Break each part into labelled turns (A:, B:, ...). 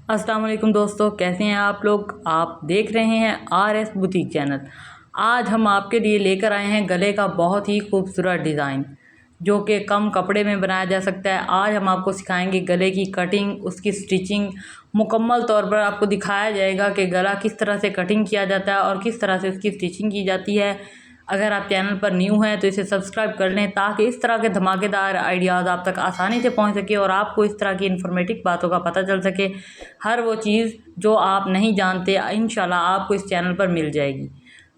A: अस्सलाम वालेकुम दोस्तों, कैसे हैं आप लोग। आप देख रहे हैं RS बुटीक चैनल। आज हम आपके लिए लेकर आए हैं गले का बहुत ही खूबसूरत डिज़ाइन जो कि कम कपड़े में बनाया जा सकता है। आज हम आपको सिखाएंगे गले की कटिंग, उसकी स्टिचिंग। मुकम्मल तौर पर आपको दिखाया जाएगा कि गला किस तरह से कटिंग किया जाता है और किस तरह से उसकी स्टिचिंग की जाती है। अगर आप चैनल पर न्यू हैं तो इसे सब्सक्राइब कर लें ताकि इस तरह के धमाकेदार आइडियाज़ आप तक आसानी से पहुंच सके और आपको इस तरह की इन्फॉर्मेटिव बातों का पता चल सके। हर वो चीज़ जो आप नहीं जानते इंशाल्लाह आपको इस चैनल पर मिल जाएगी।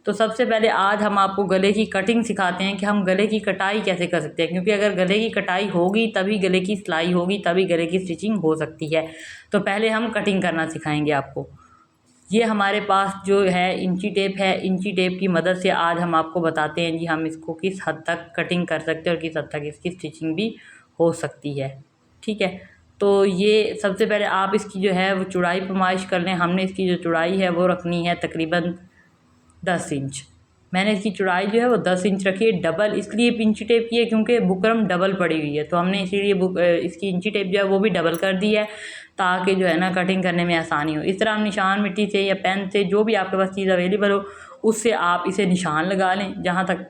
A: तो सबसे पहले आज हम आपको गले की कटिंग सिखाते हैं कि हम गले की कटाई कैसे कर सकते हैं, क्योंकि अगर गले की कटाई होगी तभी गले की सिलाई होगी, तभी गले की स्टिचिंग हो सकती है। तो पहले हम कटिंग करना सिखाएंगे आपको। ये हमारे पास जो है इंची टेप है। इंची टेप की मदद से आज हम आपको बताते हैं जी हम इसको किस हद तक कटिंग कर सकते हैं और किस हद तक इसकी स्टिचिंग भी हो सकती है। ठीक है, तो ये सबसे पहले आप इसकी जो है वो चौड़ाई पैमाइश कर लें। हमने इसकी जो चौड़ाई है वो रखनी है तकरीबन 10 इंच। मैंने इसकी चौड़ाई जो है वो 10 इंच रखी है। डबल इसलिए इंची टेप की है क्योंकि बुकरम डबल पड़ी हुई है, तो हमने इसीलिए इसकी इंची टेप जो है वो भी डबल कर दी है ताकि जो है ना कटिंग करने में आसानी हो। इस तरह हम निशान मिट्टी से या पेन से, जो भी आपके पास चीज़ अवेलेबल हो, उससे आप इसे निशान लगा लें जहाँ तक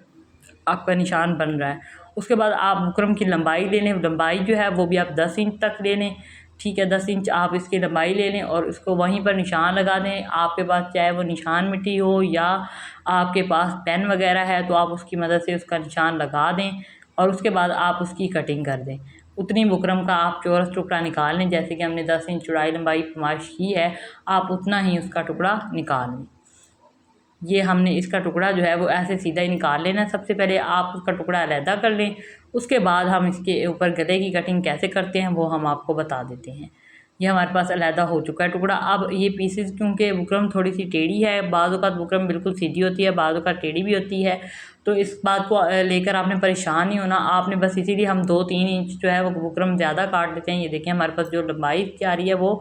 A: आपका निशान बन रहा है। उसके बाद आप बुकरम की लंबाई ले लें। लंबाई जो है वो भी आप 10 इंच तक ले लें। ठीक है, 10 इंच आप इसकी लंबाई ले लें और उसको वहीं पर निशान लगा दें। आपके पास चाहे वो निशान मिट्टी हो या आपके पास पेन वगैरह है तो आप उसकी मदद से उसका निशान लगा दें और उसके बाद आप उसकी कटिंग कर दें। उतनी बुकरम का आप चौरस टुकड़ा निकाल लें, जैसे कि हमने 10 इंच चौड़ाई लंबाई पैमाइश की है, आप उतना ही उसका टुकड़ा निकाल लें। ये हमने इसका टुकड़ा जो है वो ऐसे सीधा ही निकाल लेना। सबसे पहले आप उसका टुकड़ा अलहदा कर लें, उसके बाद हम इसके ऊपर गले की कटिंग कैसे करते हैं वो हम आपको बता देते हैं। ये हमारे पास अलहदा हो चुका है टुकड़ा। अब ये पीसेस, क्योंकि बुकरम थोड़ी सी टेढ़ी है, बाज़ औक़ात बुकरम बिल्कुल सीधी होती है, बाज़ औक़ात टेढ़ी भी होती है, तो इस बात को लेकर आपने परेशान नहीं होना। आपने बस इसीलिए हम 2-3 इंच जो है वो बुकरम ज़्यादा काट लेते हैं। ये देखें हमारे पास जो लंबाई इसकी आ रही है वो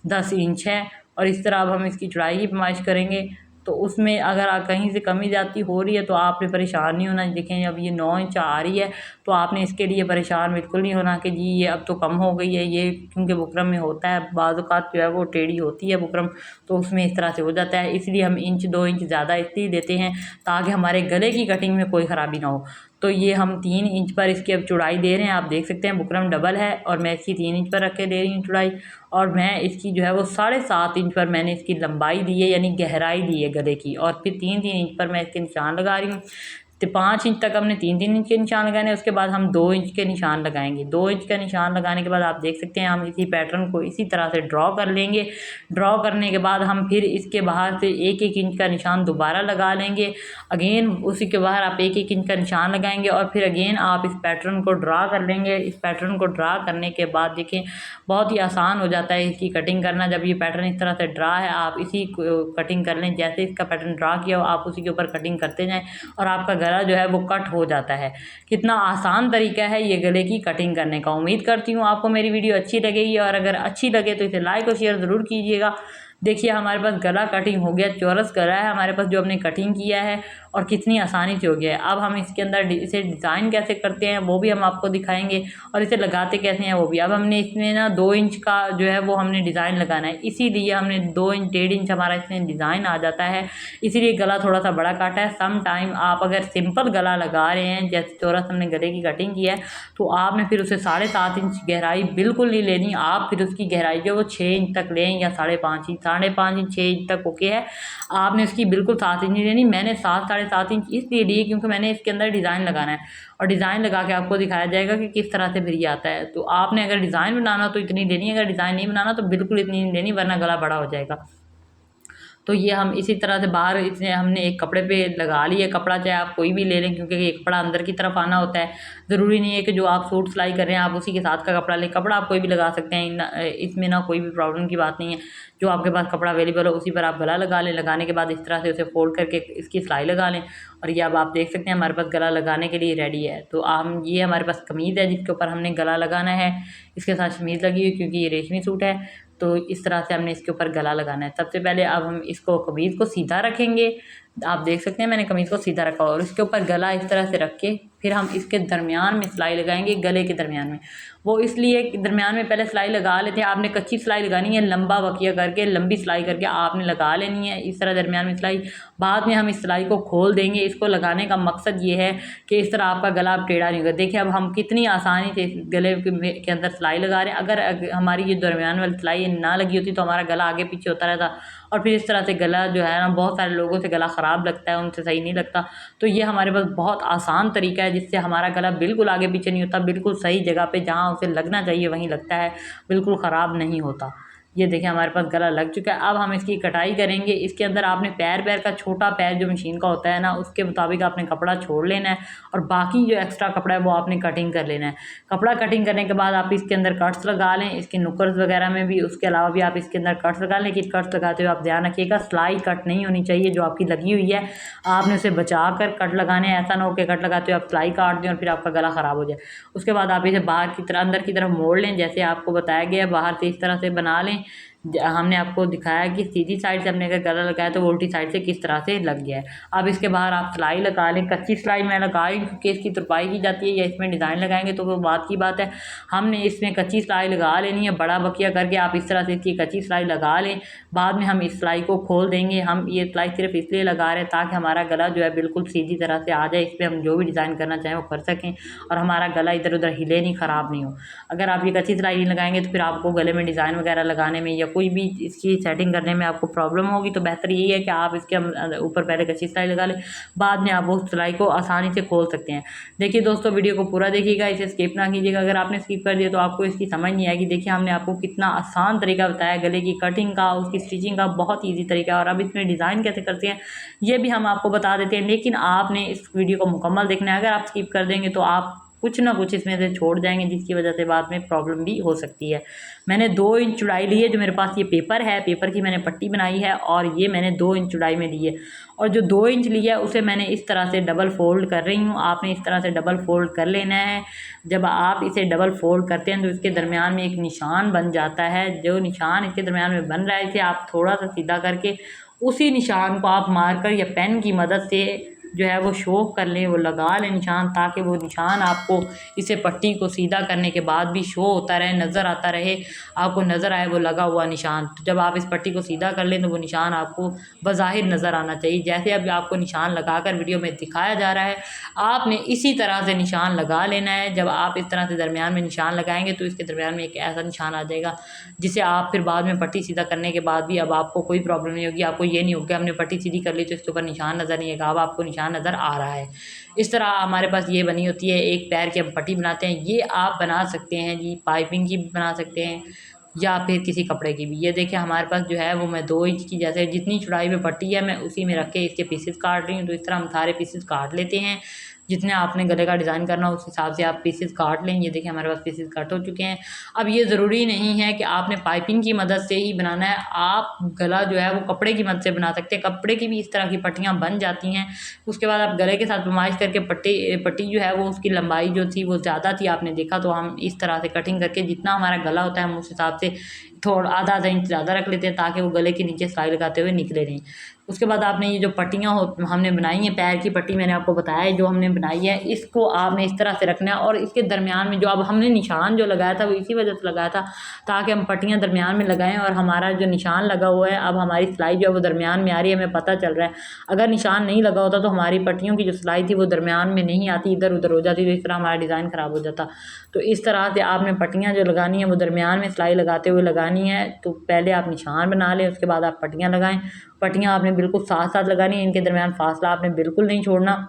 A: 10 इंच है और इस तरह अब हम इसकी चौड़ाई की पैमाइश करेंगे। तो उसमें अगर कहीं से कमी ज़्यादती हो रही है तो आपने परेशान नहीं होना। देखें अब ये 9 इंच आ रही है तो आपने इसके लिए परेशान बिल्कुल नहीं होना कि जी ये अब तो कम हो गई है। ये क्योंकि बुकरम में होता है, बाज़ औक़ात जो है वो टेढ़ी होती है बुकरम, तो उसमें इस तरह से हो जाता है। इसलिए हम 1-2 इंच ज़्यादा इसलिए देते हैं ताकि हमारे गले की कटिंग में कोई ख़राबी ना हो। तो ये हम 3 इंच पर इसकी अब चौड़ाई दे रहे हैं। आप देख सकते हैं बुकरम डबल है और मैं इसकी 3 इंच पर रख के दे रही हूँ चौड़ाई, और मैं इसकी जो है वो 7.5 इंच पर मैंने इसकी लंबाई दी है, यानी गहराई दी है गले की, और फिर 3-3 इंच पर मैं इसके निशान लगा रही हूँ। तो 5 इंच तक हमने 3-3 इंच के निशान लगाने, उसके बाद हम 2 इंच के निशान लगाएंगे। 2 इंच का निशान लगाने के बाद आप देख सकते हैं हम इसी पैटर्न को इसी तरह से ड्रॉ कर लेंगे। ड्रॉ करने के बाद हम फिर इसके बाहर से 1-1 इंच का निशान दोबारा लगा लेंगे। अगेन उसी के बाहर आप 1-1 इंच का निशान लगाएंगे और फिर अगेन आप इस पैटर्न को ड्रा कर लेंगे। इस पैटर्न को ड्रा करने के बाद देखें बहुत ही आसान हो जाता है इसकी कटिंग करना। जब ये पैटर्न इस तरह से ड्रा है आप इसी कटिंग कर लें, जैसे इसका पैटर्न ड्रा किया हो आप उसी के ऊपर कटिंग करते जाएं और आपका गला जो है वो कट हो जाता है। कितना आसान तरीका है ये गले की कटिंग करने का। उम्मीद करती हूँ आपको मेरी वीडियो अच्छी लगेगी और अगर अच्छी लगे तो इसे लाइक और शेयर ज़रूर कीजिएगा। देखिए हमारे पास गला कटिंग हो गया, चौरस गला है हमारे पास जो हमने कटिंग किया है और कितनी आसानी से हो गया है। अब हम इसके अंदर इसे डिज़ाइन कैसे करते हैं वो भी हम आपको दिखाएंगे और इसे लगाते कैसे हैं वो भी। अब हमने इसमें ना 2 इंच का जो है वो हमने डिज़ाइन लगाना है, इसीलिए हमने 2 इंच 1.5 इंच हमारा इसमें डिज़ाइन आ जाता है, इसीलिए गला थोड़ा सा बड़ा काटा है। सम टाइम आप अगर सिंपल गला लगा रहे हैं, जैसे चौरस हमने गले की कटिंग की है, तो आपने फिर उसे 7.5 इंच गहराई बिल्कुल नहीं लेनी। आप फिर उसकी गहराई जो वो 6 इंच तक लें या 5.5 इंच, 5.5 इंच 6 इंच तक ओके है। आपने उसकी बिल्कुल 7 इंच लेनी। मैंने 7-7.5 इंच इसलिए लिए क्योंकि मैंने इसके अंदर डिज़ाइन लगाना है और डिज़ाइन लगा के आपको दिखाया जाएगा कि किस तरह से फिर ये आता है। तो आपने अगर डिज़ाइन बनाना तो इतनी लेनी है, अगर डिज़ाइन नहीं बनाना तो बिल्कुल इतनी नहीं लेनी, वरना गला बड़ा हो जाएगा। तो ये हम इसी तरह से बाहर इसने हमने एक कपड़े पे लगा लिया। कपड़ा चाहे आप कोई भी ले लें क्योंकि ये कपड़ा अंदर की तरफ आना होता है। ज़रूरी नहीं है कि जो आप सूट सिलाई कर रहे हैं आप उसी के साथ का कपड़ा लें, कपड़ा आप कोई भी लगा सकते हैं। इसमें ना कोई भी प्रॉब्लम की बात नहीं है। जो आपके पास कपड़ा अवेलेबल हो उसी पर आप गला लगा लें। लगाने के बाद इस तरह से उसे फोल्ड करके इसकी सिलाई लगा लें और ये अब आप देख सकते हैं हमारे पास गला लगाने के लिए रेडी है। तो हम ये हमारे पास कमीज़ है जिसके ऊपर हमने गला लगाना है। इसके साथ शमीज़ लगी हुई क्योंकि ये रेशमी सूट है, तो इस तरह से हमने इसके ऊपर गला लगाना है। सबसे पहले अब हम इसको कमीज़ को सीधा रखेंगे। आप देख सकते हैं मैंने कमीज़ को सीधा रखा और इसके ऊपर गला इस तरह से रख के फिर हम इसके दरमियान में सिलाई लगाएंगे, गले के दरमियान में। वो इसलिए दरमियान में पहले सिलाई लगा लेते हैं। आपने कच्ची सिलाई लगानी है, लंबा वकिया करके लंबी सिलाई करके आपने लगा लेनी है इस तरह दरमियान में सिलाई। बाद में हम इस सिलाई को खोल देंगे। इसको लगाने का मकसद ये है कि इस तरह आपका गला अब टेढ़ा नहीं होगा। देखिए अब हम कितनी आसानी से गले के अंदर सिलाई लगा रहे हैं। अगर हमारी ये दरमियान वाली सिलाई ना लगी होती तो हमारा गला आगे पीछे होता रहता और फिर इस तरह से गला जो है ना, बहुत सारे लोगों से गला ख़राब लगता है, उनसे सही नहीं लगता। तो ये हमारे पास बहुत आसान तरीका है जिससे हमारा गला बिल्कुल आगे पीछे नहीं होता, बिल्कुल सही जगह पे जहाँ उसे लगना चाहिए वहीं लगता है, बिल्कुल ख़राब नहीं होता। ये देखिए हमारे पास गला लग चुका है। अब हम इसकी कटाई करेंगे। इसके अंदर आपने पैर का छोटा पैर जो मशीन का होता है ना, उसके मुताबिक आपने कपड़ा छोड़ लेना है और बाकी जो एक्स्ट्रा कपड़ा है वो आपने कटिंग कर लेना है। कपड़ा कटिंग करने के बाद आप इसके अंदर कट्स लगा लें, इसके नुकर्स वगैरह में भी। उसके अलावा भी आप इसके अंदर कट्स लगा लें, लेकिन कट्स लगाते हुए आप ध्यान रखिएगा सिलाई कट नहीं होनी चाहिए। जो आपकी लगी हुई है आपने उसे बचा कर कट लगाने हैं। ऐसा ना हो कि कट लगाते हुए आप सिलाई काट दें और फिर आपका गला ख़राब हो जाए। उसके बाद आप इसे बाहर की तरफ अंदर की तरफ मोड़ लें, जैसे आपको बताया गया है। बाहर से इस तरह से बना लें। हमने आपको दिखाया कि सीधी साइड से हमने अगर गला लगाया तो वो उल्टी साइड से किस तरह से लग गया है। अब इसके बाहर आप सिलाई लगा लें। कच्ची सिलाई मैं लगाई क्योंकि इसकी तुरपाई की जाती है या इसमें डिज़ाइन लगाएंगे तो वो बात की बात है। हमने इसमें कच्ची सिलाई लगा लेनी है। बड़ा बकिया करके आप इस तरह से इसकी कच्ची सिलाई लगा लें। बाद में हम इस सिलाई को खोल देंगे। हम ये सिलाई सिर्फ इसलिए लगा रहे हैं ताकि हमारा गला जो है बिल्कुल सीधी तरह से आ जाए। इस पर हम जो भी डिज़ाइन करना चाहें वो कर सकें और हमारा गला इधर उधर हिले नहीं, ख़राब नहीं हो। अगर आप ये कच्ची सिलाई नहीं लगाएंगे तो फिर आपको गले में डिज़ाइन वगैरह लगाने में या कोई भी इसकी सेटिंग करने में आपको प्रॉब्लम होगी। तो बेहतर यही है कि आप इसके ऊपर पहले कच्ची सिलाई लगा लें, बाद में आप वो सिलाई को आसानी से खोल सकते हैं। देखिए दोस्तों वीडियो को पूरा देखिएगा, इसे स्किप ना कीजिएगा। अगर आपने स्किप कर दिया तो आपको इसकी समझ नहीं आएगी। देखिए हमने आपको कितना आसान तरीका बताया गले की कटिंग का, उसकी स्टिचिंग का, बहुत ईजी तरीका है। और अब इसमें डिज़ाइन कैसे करते हैं ये भी हम आपको बता देते हैं, लेकिन आपने इस वीडियो को मुकम्मल देखना है। अगर आप स्किप कर देंगे तो आप कुछ ना कुछ इसमें से छोड़ जाएंगे, जिसकी वजह से बाद में प्रॉब्लम भी हो सकती है। मैंने 2 इंच चौड़ाई ली है। जो मेरे पास ये पेपर है, पेपर की मैंने पट्टी बनाई है और ये मैंने 2 इंच चौड़ाई में ली है। और जो 2 इंच लिया है उसे मैंने इस तरह से डबल फोल्ड कर रही हूँ। आपने इस तरह से डबल फोल्ड कर लेना है। जब आप इसे डबल फोल्ड करते हैं तो इसके दरमियान में एक निशान बन जाता है। जो निशान इसके दरमियान में बन रहा है इसे आप थोड़ा सा सीधा करके उसी निशान को आप मार्कर या पेन की मदद से जो है वो शो कर लें, वो लगा लें निशान, ताकि वो निशान आपको इसे पट्टी को सीधा करने के बाद भी शो होता रहे, नज़र आता रहे, आपको नज़र आए वो लगा हुआ निशान। तो जब आप इस पट्टी को सीधा कर लें तो वो निशान आपको बज़ाहिर नज़र आना चाहिए। जैसे अभी आपको निशान लगाकर वीडियो में दिखाया जा रहा है, आपने इसी तरह से निशान लगा लेना है। जब आप इस तरह से दरमियान में निशान लगाएंगे तो इसके दरमियान में एक ऐसा निशान आ जाएगा जिसे आप फिर बाद में पट्टी सीधा करने के बाद भी अब आपको कोई प्रॉब्लम नहीं होगी। आपको ये नहीं होगा हमने पट्टी सीधी कर ली तो इसके ऊपर निशान नज़र नहीं आएगा, अब आपको निशान नज़र आ रहा है। इस तरह हमारे पास ये बनी होती है। एक पैर की हम पट्टी बनाते हैं। ये आप बना सकते हैं जी, पाइपिंग की भी बना सकते हैं या फिर किसी कपड़े की भी। ये देखिए हमारे पास जो है वो मैं 2 इंच की, जैसे जितनी चौड़ाई में पट्टी है मैं उसी में रख के इसके पीसेस काट रही हूँ। तो इस तरह हम सारे पीसेस काट लेते हैं। जितने आपने गले का डिज़ाइन करना उस हिसाब से आप पीसेस काट लें। ये देखिए हमारे पास पीसेस कट हो चुके हैं। अब ये ज़रूरी नहीं है कि आपने पाइपिंग की मदद से ही बनाना है। आप गला जो है वो कपड़े की मदद से बना सकते हैं। कपड़े की भी इस तरह की पट्टियाँ बन जाती हैं। उसके बाद आप गले के साथ नुमाइश करके पट्टी जो है वो उसकी लंबाई जो थी वो ज़्यादा थी, आपने देखा, तो हम इस तरह से कटिंग करके जितना हमारा गला होता है हम उस हिसाब से थोड़ा आधा इंच ज़्यादा रख लेते हैं ताकि वो गले के नीचे सिलाई लगाते हुए निकले नहीं। उसके बाद आपने ये जो पट्टियाँ हमने बनाई हैं, पैर की पट्टी मैंने आपको बताया है जो हमने बनाई है, इसको आपने इस तरह से रखना है। और इसके दरमियान में जो अब हमने निशान जो लगाया था वो इसी वजह से लगाया था ताकि हम पट्टियाँ दरमियान में लगाएं और हमारा जो निशान लगा हुआ है अब हमारी सिलाई जो है वो दरमियान में आ रही है, हमें पता चल रहा है। अगर निशान नहीं लगा होता तो हमारी पट्टियों की जो सिलाई थी वो दरमियान में नहीं आती, इधर उधर हो जाती, तो इस तरह हमारा डिज़ाइन ख़राब हो जाता। तो इस तरह से आपने पट्टियाँ जो लगानी है वो दरमियान में सिलाई लगाते हुए लगानी है। तो पहले आप निशान बना लें, उसके बाद आप पट्टियाँ लगाएं। पट्टियाँ आपने बिल्कुल साथ साथ लगानी है, इनके दरमियान फासला आपने बिल्कुल नहीं छोड़ना।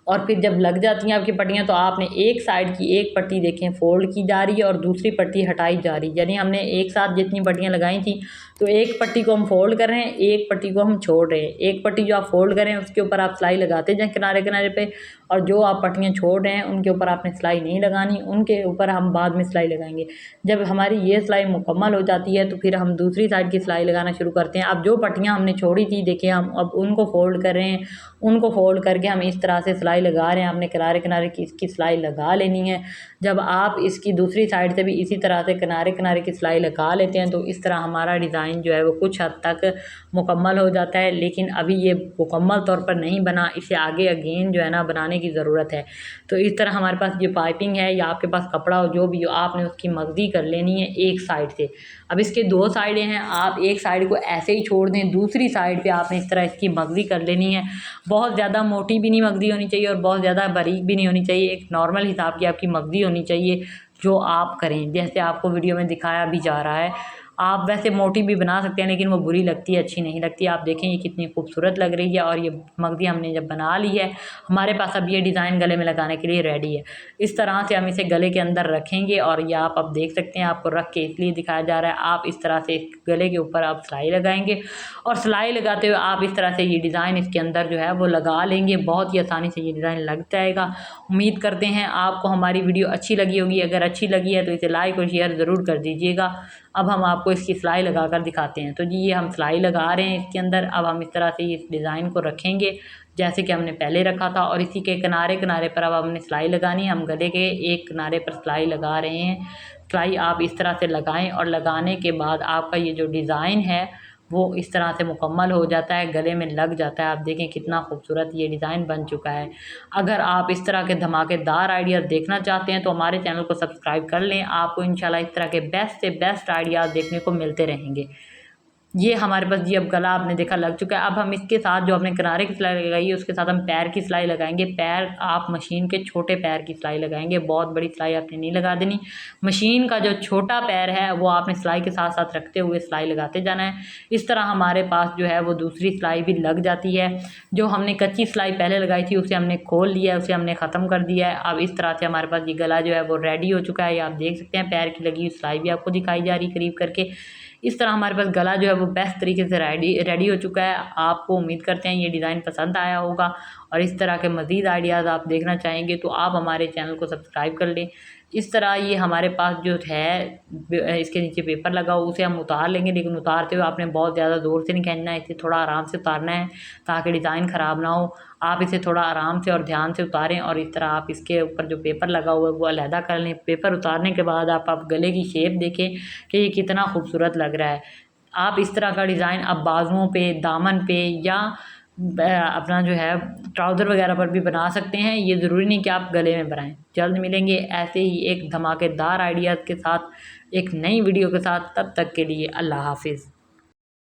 A: और फिर जब लग जाती हैं आपकी पट्टियाँ तो आपने एक साइड की एक पट्टी देखें फोल्ड की जा रही है और दूसरी पट्टी हटाई जा रही है। यानी हमने एक साथ जितनी पट्टियाँ लगाई थी तो एक पट्टी को हम फोल्ड कर रहे हैं, एक पट्टी को हम छोड़ रहे हैं। एक पट्टी जो आप फोल्ड करें उसके ऊपर आप सिलाई लगाते जाएं किनारे किनारे पे, और जो आप पट्टियाँ छोड़ रहे हैं उनके ऊपर आपने सिलाई नहीं लगानी, उनके ऊपर हम बाद में सिलाई लगाएंगे। जब हमारी ये सिलाई मुकम्मल हो जाती है तो फिर हम दूसरी साइड की सिलाई लगाना शुरू करते हैं। अब जो पट्टियाँ हमने छोड़ी थी देखिए हम अब उनको फोल्ड कर रहे हैं, उनको फोल्ड करके हम इस तरह से सिलाई सिलाई लगा रहे हैं आपने किनारे किनारे की इसकी सिलाई लगा लेनी है। जब आप इसकी दूसरी साइड से भी इसी तरह से किनारे किनारे की सिलाई लगा लेते हैं तो इस तरह हमारा डिज़ाइन जो है वो कुछ हद तक मुकम्मल हो जाता है। लेकिन अभी ये मुकम्मल तौर पर नहीं बना, इसे आगे अगेन जो है ना बनाने की ज़रूरत है। तो इस तरह हमारे पास ये पाइपिंग है या आपके पास कपड़ा हो जो भी हो, आपने उसकी मगज़ी कर लेनी है एक साइड से। अब इसके 2 साइडें हैं, आप एक साइड को ऐसे ही छोड़ दें, दूसरी साइड पे आपने इस तरह इसकी मगज़ी कर लेनी है। बहुत ज़्यादा मोटी भी नहीं मगज़ी होनी चाहिए और बहुत ज़्यादा बारीक भी नहीं होनी चाहिए, एक नॉर्मल हिसाब की आपकी मगज़ी होनी चाहिए जो आप करें, जैसे आपको वीडियो में दिखाया भी जा रहा है। आप वैसे मोटी भी बना सकते हैं लेकिन वो बुरी लगती है, अच्छी नहीं लगती। आप देखें ये कितनी खूबसूरत लग रही है और ये मगज़ी हमने जब बना ली है, हमारे पास अब ये डिज़ाइन गले में लगाने के लिए रेडी है। इस तरह से हम इसे गले के अंदर रखेंगे और ये आप अब देख सकते हैं, आपको रख के इसलिए दिखाया जा रहा है। आप इस तरह से गले के ऊपर आप सिलाई लगाएंगे और सिलाई लगाते हुए आप इस तरह से ये डिज़ाइन इसके अंदर जो है वो लगा लेंगे। बहुत ही आसानी से ये डिज़ाइन लग जाएगा। उम्मीद करते हैं आपको हमारी वीडियो अच्छी लगी होगी। अगर अच्छी लगी है तो इसे लाइक और शेयर ज़रूर कर दीजिएगा। अब हम आपको इसकी सिलाई लगा कर दिखाते हैं। तो जी ये हम सिलाई लगा रहे हैं इसके अंदर। अब हम इस तरह से इस डिज़ाइन को रखेंगे जैसे कि हमने पहले रखा था और इसी के किनारे किनारे पर अब हमने सिलाई लगानी है। हम गले के एक किनारे पर सिलाई लगा रहे हैं। सिलाई आप इस तरह से लगाएं और लगाने के बाद आपका ये जो डिज़ाइन है वो इस तरह से मुकम्मल हो जाता है, गले में लग जाता है। आप देखें कितना खूबसूरत ये डिज़ाइन बन चुका है। अगर आप इस तरह के धमाकेदार आइडियाज़ देखना चाहते हैं तो हमारे चैनल को सब्सक्राइब कर लें। आपको इंशाल्लाह इस तरह के बेस्ट से बेस्ट आइडियाज़ देखने को मिलते रहेंगे। ये हमारे पास जी अब गला आपने देखा लग चुका है। अब हम इसके साथ जो अपने किनारे की सिलाई लगाई है उसके साथ हम पैर की सिलाई लगाएंगे। पैर आप मशीन के छोटे पैर की सिलाई लगाएंगे, बहुत बड़ी सिलाई आपने नहीं लगा देनी। मशीन का जो छोटा पैर है वो आपने सिलाई के साथ साथ रखते हुए सिलाई लगाते जाना है। इस तरह हमारे पास जो है वो दूसरी सिलाई भी लग जाती है। जो हमने कच्ची सिलाई पहले लगाई थी उसे हमने खोल लिया है, उसे हमने ख़त्म कर दिया है। अब इस तरह से हमारे पास ये गला जो है वो रेडी हो चुका है। ये आप देख सकते हैं, पैर की लगी हुई सिलाई भी आपको दिखाई जा रही करीब करके। इस तरह हमारे पास गला जो है वो बेस्ट तरीके से रेडी हो चुका है। आपको उम्मीद करते हैं ये डिज़ाइन पसंद आया होगा और इस तरह के मज़ीद आइडियाज़ आप देखना चाहेंगे तो आप हमारे चैनल को सब्सक्राइब कर लें। इस तरह ये हमारे पास जो है इसके नीचे पेपर लगा हो उसे हम उतार लेंगे, लेकिन उतारते हुए आपने बहुत ज़्यादा ज़ोर से नहीं खींचना है, इसे थोड़ा आराम से उतारना है ताकि डिज़ाइन ख़राब ना हो। आप इसे थोड़ा आराम से और ध्यान से उतारें और इस तरह आप इसके ऊपर जो पेपर लगा हुआ है वो अलहदा कर लें। पेपर उतारने के बाद आप गले की शेप देखें कि ये कितना खूबसूरत लग रहा है। आप इस तरह का डिज़ाइन अब बाजुओं पे, दामन पे या अपना जो है ट्राउज़र वगैरह पर भी बना सकते हैं। ये ज़रूरी नहीं कि आप गले में बनाएं। जल्द मिलेंगे ऐसे ही एक धमाकेदार आइडियाज़ के साथ, एक नई वीडियो के साथ। तब तक के लिए अल्लाह हाफिज़।